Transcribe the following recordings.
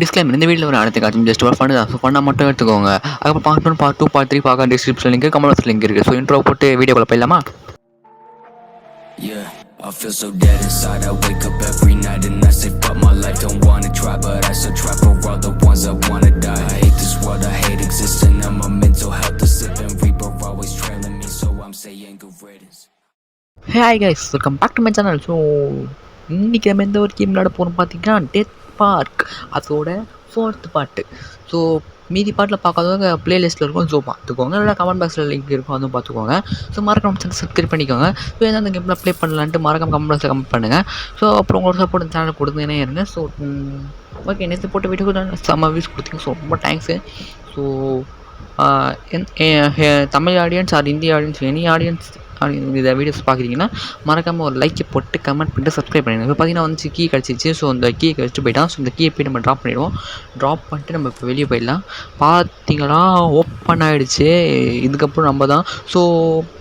Disclaimer இந்த வீடியோவில் ஒரு அடுத்த காட்சி ஜஸ்ட் ஒரு ஃபன் தான். ஸோ ஃபன்னாக மட்டும் எடுத்துக்கோங்க. அதுக்கப்புறம் பார்ட் 1 பார்ட் 2 பார்ட் 3 பார்க்க description link comment box link இருக்குது. ஸோ இன்ட்ரோ போட்டு வீடியோக்குள்ள போயிடலாமா? Yeah, I feel so dead inside. I wake up every night and I say fuck my life. Don't wanna try, but I still try for all the ones that wanna die. I hate this world, I hate existing, and my mental health is slipping. Reaper always trailing me, so I'm saying good riddance. Hey hi guys, welcome back to my channel. So இன்றைக்கி நம்ம எந்த ஒரு game விளையாட போகிறோம் பார்த்தீங்கன்னா death park, அதோட 4th part. So மீதி பாட்டில் பார்க்காதவங்க ப்ளேலிஸ்ட்டில் இருக்கும். ஸோ பார்த்துக்கோங்க, இல்லை கமெண்ட் பாக்ஸில் லிங்க் இருக்கும், அதுவும் பார்த்துக்கோங்க. ஸோ மறக்காம சேனல் சப்ஸ்கிரைப் பண்ணிக்கோங்க. ஸோ எந்த அந்த கேமில் ப்ளே பண்ணலான்ட்டு மறக்காம கமெண்ட் பாக்ஸில் கமெண்ட் பண்ணுங்கள். ஸோ அப்புறம் உங்களோட சப்போர்ட் சேனல் கொடுத்துனே இருங்க. ஸோ ஓகே, நேற்று போட்ட வீடியோக்கு செம்ம வியூஸ் கொடுத்தீங்க. ஸோ ரொம்ப thanks. So Tamil audience or Hindi audience, any audience இந்த வீடியோஸ் பார்க்குறீங்கன்னா மறக்காமல் ஒரு லைக்கை போட்டு கமெண்ட் பண்ணிட்டு சப்ஸ்கிரைப் பண்ணிடுங்க. இப்போ பார்த்தீங்கன்னா வந்து கீ கிடச்சிச்சு. ஸோ அந்த கீ கிடச்சிட்டு போயிட்டான். ஸோ இந்த கீயை போய் நம்ம ட்ராப் பண்ணிவிடுவோம். ட்ராப் பண்ணிட்டு நம்ம இப்போ வெளியே போயிடலாம். பார்த்தீங்கன்னா ஓப்பன் ஆகிடுச்சு. இதுக்கப்புறம் நம்ம தான். ஸோ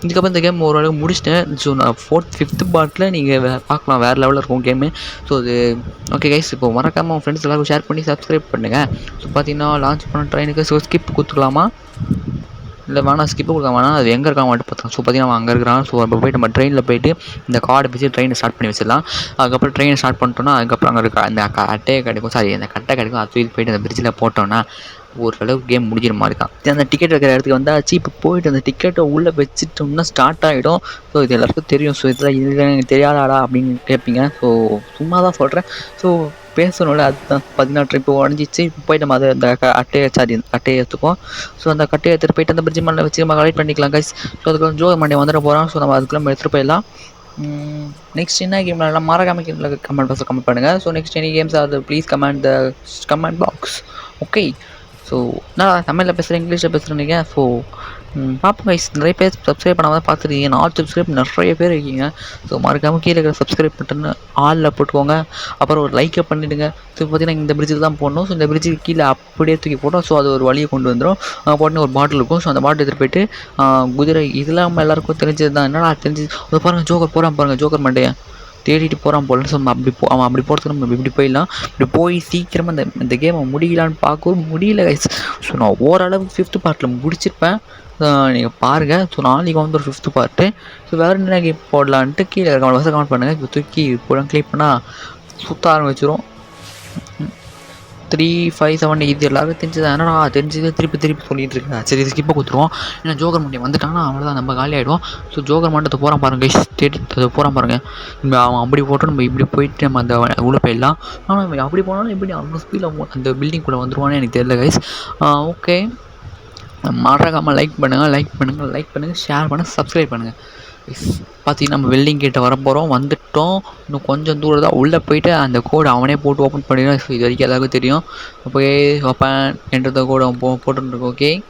இதுக்கப்புறம் இந்த கேம் ஓரளவு முடிச்சிட்டேன். ஸோ நான் 5th பார்ட்டில் நீங்கள் பார்க்கலாம், வேறு லெவலில் இருக்கும் கேமு. ஸோ அது ஓகே கைஸ், இப்போ மறக்காமல் உங்கள் ஃப்ரெண்ட்ஸ் எல்லாருக்கும் ஷேர் பண்ணி சப்ஸ்கிரைப் பண்ணுங்கள். ஸோ பார்த்தீங்கன்னா லான்ச் பண்ண ட்ரெயினுக்கு ஸோ ஸ்கிப் கொடுத்துக்கலாமா, இல்லை வேணாம் ஸ்கிப்பு கொடுக்க வேணாம், அது எங்கே இருக்கான் மட்டும் பார்த்தோம். ஸோ பார்த்தீங்கன்னா அவன் அங்கே இருக்கிறான். ஸோ அப்போ போய்ட்டு நம்ம ட்ரெயினில் போய்ட்டு இந்த கார்டை வச்சு ட்ரெயினை ஸ்டார்ட் பண்ணி வச்சிடலாம். அதுக்கப்புறம் ட்ரெயினை ஸ்டார்ட் பண்ணிட்டோன்னா அதுக்கப்புறம் அங்கே இருக்க அந்த அட்டையை கிடைக்கும், சாரி அந்த கட்டை கிடைக்கும். அது தூக்கி போய்ட்டு அந்த பிரிட்ஜில் போட்டோன்னா ஓரளவுக்கு கேம் முடிக்கிற மாதிரி தான். அந்த டிக்கெட் இருக்கிற இடத்துக்கு வந்தாச்சு. இப்போ போய்ட்டு அந்த டிக்கெட்டை உள்ளே வச்சுட்டோம்னா ஸ்டார்ட் ஆகிடும். ஸோ இது எல்லாருக்கும் தெரியும். ஸோ இதெல்லாம் எனக்கு தெரியாதாடா அப்படின்னு கேட்பீங்க. ஸோ சும்மா தான் சொல்கிறேன். ஸோ பேசணும்ல, அதுதான் 14 ட்ரிப்பு உடஞ்சிச்சு. இப்போ போய்ட்டு நம்ம அதை அந்த அட்டையை எடுத்துப்போம். ஸோ அந்த கட்டையை எடுத்துகிட்டு போய்ட்டு அந்த பிரிட்ஜ் மேலே வச்சு நம்ம கலெக்ட் பண்ணிக்கலாம் கைஸ். ஸோ அதுக்கு ஜோகர் மண்டே வந்துட போகிறோம். ஸோ நம்ம அதுக்குள்ள நம்ம எடுத்துகிட்டு போயிடலாம். நெக்ஸ்ட் என்ன கேம் விளாடலாம் மறக்காம கேமில் கமெண்ட் பாக்ஸில் கமெண்ட் பண்ணுங்கள். ஸோ நெக்ஸ்ட் எனி கேம்ஸ் அது please comment box. Okay, so நான் தமிழில் பேசுகிறேன், இங்கிலீஷில் பேசுகிறேன்னீங்க. ஸோ பார்ப்போம் கைஸ். நிறைய பேர் சப்ஸ்கிரைப் பண்ணாமல் தான் பார்த்துருக்கீங்க. நான் சப்ஸ்கிரைப் நிறைய பேர் இருக்கீங்க. ஸோ மறக்காமல் கீழே இருக்கிற சப்ஸ்கிரைப் பட்டன்னு ஆளில் போட்டுக்கோங்க. அப்புறம் ஒரு லைக்கை பண்ணிவிடுங்க. ஸோ பார்த்தீங்கன்னா இந்த பிரிட்ஜில் தான் போடணும். ஸோ இந்த பிரிட்ஜுக்கு கீழே அப்படியே தூக்கி போட்டோம். ஸோ அது ஒரு வழியை கொண்டு வந்துடும். போட்டு ஒரு பாட்டில் இருக்கும். ஸோ அந்த பாட்டில் எடுத்துகிட்டு போய்ட்டு குதிரை இதெல்லாம் நம்ம எல்லாருக்கும் தெரிஞ்சது தான். என்னடா தெரிஞ்சு அதை பாருங்கள், ஜோக்கர் போகிறான் பாருங்கள், ஜோக்கர் மண்டையை தேடிட்டு போகிறான் போல. ஸோ அவன் அப்படி போகிறதுக்கு நம்ம இப்படி போயிடலாம். இப்படி போய் சீக்கிரமாக இந்த கேமை முடியலான்னு பார்க்கவும் முடியல கைஸ். ஸோ நான் ஓரளவுக்கு 5th பார்ட்டில் முடிச்சிருப்பேன். நீங்கள் பாருங்கள். ஸோ நாளைக்கு வந்து ஒரு 5th பார்ட்டு. ஸோ வேறு என்ன கேம் போடலான்ட்டு கீழே கமெண்ட் பண்ணுங்கள். இப்போ தூக்கி இப்போ கிளிக் பண்ணால் சுற்ற ஆரம்பிச்சிடும். 3, 5, 7 இது எல்லாருக்கும் தெரிஞ்சது. என்னடா தெரிஞ்சது திருப்பி சொல்லிட்டு இருக்கேன். சரி இது ஸ்கிப்பை கொடுத்துருவோம். ஏன்னா ஜோகர் மண்டே வந்துட்டாங்கன்னா அவ்வளோதான், நம்ம காலி ஆகிடுவோம். ஸோ ஜோகர் மண்டத்தை போகிறான் பாருங்கள் கைஸ், தேடி அதை போகிறான் பாருங்கள். நம்ம அவன் அப்படி போட்டோம், நம்ம இப்படி போயிட்டு நம்ம அந்த உள்ளே போயிடலாம். ஆனால் அப்படி போனாலும் எப்படி அவ்வளோ ஸ்பீடில் அந்த பில்டிங் கூட வந்துடுவானே எனக்கு தெரியல கைஸ். ஓகே, மறக்காமல் லைக் பண்ணுங்கள், ஷேர் பண்ணுங்கள், சப்ஸ்கிரைப் பண்ணுங்கள். பார்த்தீங்கன்னா நம்ம வெல்டிங் கேட்ட வர போகிறோம், வந்துவிட்டோம். இன்னும் கொஞ்சம் தூரம் தான். உள்ளே போய்ட்டு அந்த கோடு அவனே போட்டு ஓப்பன் பண்ணிடுவான். ஸோ இது வரைக்கும் எல்லாருக்கும் தெரியும். ஓகே, ஓப்பன் என்ற கோடு அவன் போட்டுருக்கோம்.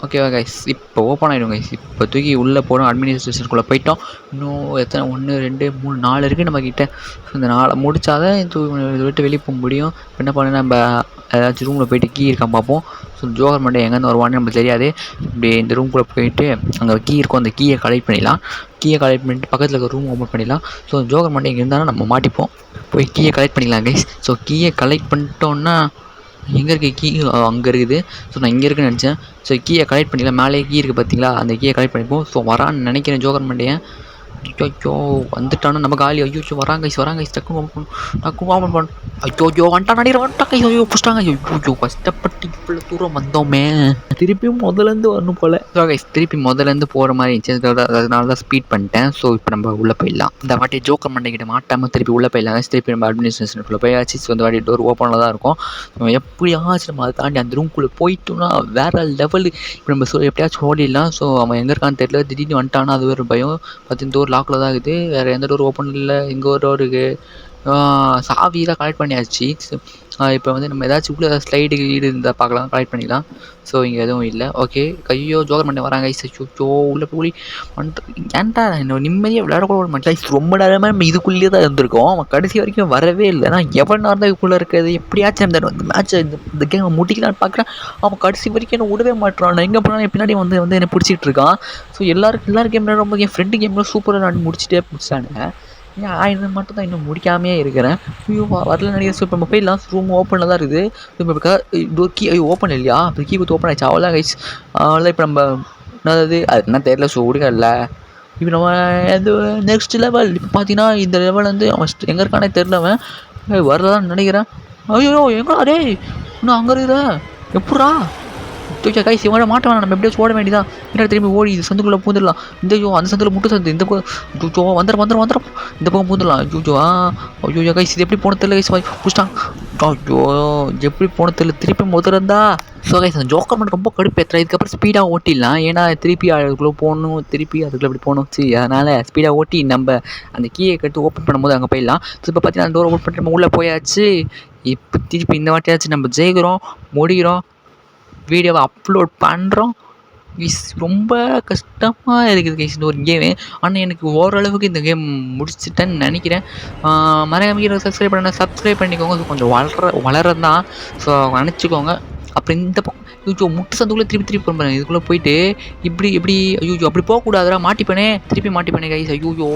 ஓகேவா கைஸ், இப்போ ஓப்பன் ஆகிடும் கைஸ். இப்போ தூக்கி உள்ளே போகிறோம். அட்மினிஸ்ட்ரேஷனுக்குள்ளே போயிட்டோம். இன்னும் எத்தனை 1, 2, 3, 4 இருக்குது நம்மக்கிட்ட. ஸோ இந்த 4 முடித்தாதான் இதை விட்டு வெளியே போக முடியும். இப்போ என்ன பண்ண, நம்ம ஏதாச்சும் ரூமில் போய்ட்டு கீ இருக்கான் பார்ப்போம். ஸோ ஜோகர் மண்டே எங்கேருந்து வருவான்னு நமக்கு தெரியாது. இப்படி இந்த ரூம்குள்ளே போயிட்டு அங்கே கீ இருக்கும், அந்த கீயை கலெக்ட் பண்ணிடலாம். கீயை கலெக்ட் பண்ணிட்டு பக்கத்தில் இருக்க ரூம் ஓப்பன் பண்ணிடலாம். ஸோ ஜோகர் மண்டே இங்கே இருந்தாலும் நம்ம மாட்டிப்போம். போய் கீயை கலெக்ட் பண்ணிடலாம் கைஸ். ஸோ கீயை கலெக்ட் பண்ணிட்டோன்னா எங்கே இருக்குது கீ, அங்கே இருக்குது. ஸோ நான் இங்கே இருக்குன்னு நினச்சேன். ஸோ கீயை கலெக்ட் பண்ணிடலாம். மேலே கீ இருக்குது பார்த்தீங்களா, அந்த கீயை கலெக்ட் பண்ணிப்போம். ஸோ வரான்னு நினைக்கிறேன் ஜோகர் மண்டையை. ஐயோ வந்துட்டானா நம்ம காலி. ஐயோ வராங்க கைஸ், டக்குன்னு ஓப்பன் பண்ணு. ஐயோ வந்துட்டா கைஸ். ஐயோ புஷ்டாங்க. ஐயோ கஷ்டப்பட்டு இவ்வளோ தூரம் வந்தோமே, திருப்பியும் முதலேருந்து வரணும் போல். ஸோ கைஸ் திருப்பி முதலேருந்து போகிற மாதிரி இருந்துச்சு. அதனால தான் ஸ்பீட் பண்ணிட்டேன். ஸோ இப்போ நம்ம உள்ளே போயிடலாம். இந்த வாட்டி ஜோக்கர் மண்டைக்கிட்ட மாட்டாமல் திருப்பி உள்ளே போயிடலாம். திருப்பி நம்ம அட்மினிஸ்ட்ரேஷனுக்குள்ளே போயாச்சு. ஸோ இந்த வாட்டி டோர் ஓப்பனில் தான் இருக்கும். நம்ம எப்படியாச்சும் நம்ம அதை தாண்டி அந்த ரூம்குள்ளே போயிட்டோம்னா வேறு லெவலு. இப்போ நம்ம எப்படியாச்சும் ஓடிடலாம். ஸோ அவன் எங்கே இருக்கான்னு தெரியல, திடீர்னு வந்துட்டானா அது ஒரு பயம். பார்த்து டோர் லாக்கில் தான் இருக்குது, வேறு எந்த டோர் ஓப்பன் இல்லை. இங்கே ஒரு டோர் இருக்குது. சாவியெல்லாம் கலெக்ட் பண்ணியாச்சு. இப்போ வந்து நம்ம ஏதாச்சும் உள்ள ஸ்லைடு இருந்தால் பார்க்கலாம், கலெக்ட் பண்ணிக்கலாம். ஸோ இங்கே எதுவும் இல்லை. ஓகே, கையோ ஜோகர் மண்டே வராங்க ஐஸ். ஐயோ உள்ளே போய் ஏன்டா என்ன நிம்மதியாக விளையாடக்கூட மாட்டேன். ரொம்ப நேரமாக நம்ம இதுக்குள்ளேயே தான் இருந்திருக்கோம். அவன் கடைசி வரைக்கும் வரவே இல்லை. நான் எவ்வளோ நேரம் தான் இதுக்குள்ளே இருக்கிறது, எப்படியாச்சும் இந்த மேட்ச்சை இந்த கேமை முடிக்கலான்னு பார்க்குறேன். அவன் கடைசி வரைக்கும் என்ன விடவே மாட்டான். நான் எங்கே போனாலும் பின்னாடி வந்து என்னை பிடிச்சிட்டு இருக்கான். ஸோ எல்லாரும் கேம் ரொம்ப என் ஃப்ரெண்டு கேம்லாம் சூப்பராக நான் முடிச்சிட்டானுங்க. நான் இது மட்டும் தான் இன்னும் முடிக்காமையே இருக்கிறேன். ஐயோ வரல நினைக்கிறேன். ஸோ இப்போ மொபைல்லாம் ரூம் ஓப்பனில் தான் இருக்குது. இப்போ டோர் கீ ஐயோ ஓப்பன் இல்லையா? இப்போ கீ கொடுத்து ஓப்பன் ஆயிடுச்சு. அவ்வளோதான் கைஸ். அவ்வளோதான் இப்போ நம்ம என்னது அது என்ன தெரியல. ஸோ விடுங்கல்ல. இப்போ நம்ம இது நெக்ஸ்ட் லெவல் இப்போ பார்த்தீங்கன்னா இந்த லெவல் வந்து அவன் எங்கே இருக்கானே தெரிலவன் வரலான்னு நினைக்கிறேன். ஐயோ எங்கடா டேய் இன்னும் அங்கே இருக்கிற எப்பட்றா? தூக்கி கைஸ் இவனை மாட்ட வேணாம். நம்ம எப்படியாச்சும் ஓட வேண்டியதான். பின்னாடி திரும்பி ஓடி இது சந்துக்குள்ளே பூந்துடலாம். இந்த ஐயோ அந்த சந்தில் முட்டு சந்து இந்த பக்கம் வந்துடும் இந்த பக்கம் பூந்துடலாம். ஐயோ கைஸ் இது எப்படி போன தெரியல கைஸ் புடிச்சிட்டான். ஐயோ எப்படி போன தெரியல திருப்பி முதல்ல. ஸோ கைஸ் அந்த ஜோக்கர் மட்டும் ரொம்ப கடுப்பேற்றுறேன். இதுக்கப்புறம் ஸ்பீடாக ஓட்டிடலாம். ஏன்னா திருப்பி அதுக்குள்ளே போகணும் திருப்பி அதுக்குள்ளே அப்படி போகணும். சரி அதனால் ஸ்பீடாக ஓட்டி நம்ம அந்த கீயை கட்டு ஓப்பன் பண்ணும்போது அங்கே போயிடலாம். ஸோ இப்போ பார்த்தீங்கன்னா அந்த டோரை ஓப்பன் பண்ணிட்டு நம்ம உள்ளே போயாச்சு. இப்போ திருப்பி இந்த வாட்டியாச்சு நம்ம ஜெயிக்கிறோம் முடிகிறோம். வீடியோவை அப்லோட் பண்ணுறோம். ரொம்ப கஷ்டமாக இருக்குது கைஸ் இந்த ஒரு கேமு. ஆனால் எனக்கு ஓரளவுக்கு இந்த கேம் முடிச்சிட்டேன்னு நினைக்கிறேன். மறக்காம சப்ஸ்கிரைப் பண்ணிக்கோங்க. கொஞ்சம் வளர்றது தான். ஸோ நினச்சிக்கோங்க. அப்புறம் இந்த பக்கம் முட்டு சந்துக்குள்ளே திருப்பி பண்ணுறேன். இதுக்குள்ளே போயிட்டு இப்படி எப்படி ஐயோ அப்படி போகக்கூடாதுடா மாட்டிப்பேனே திருப்பி மாட்டிப்பேனே கைஸ். ஐயோ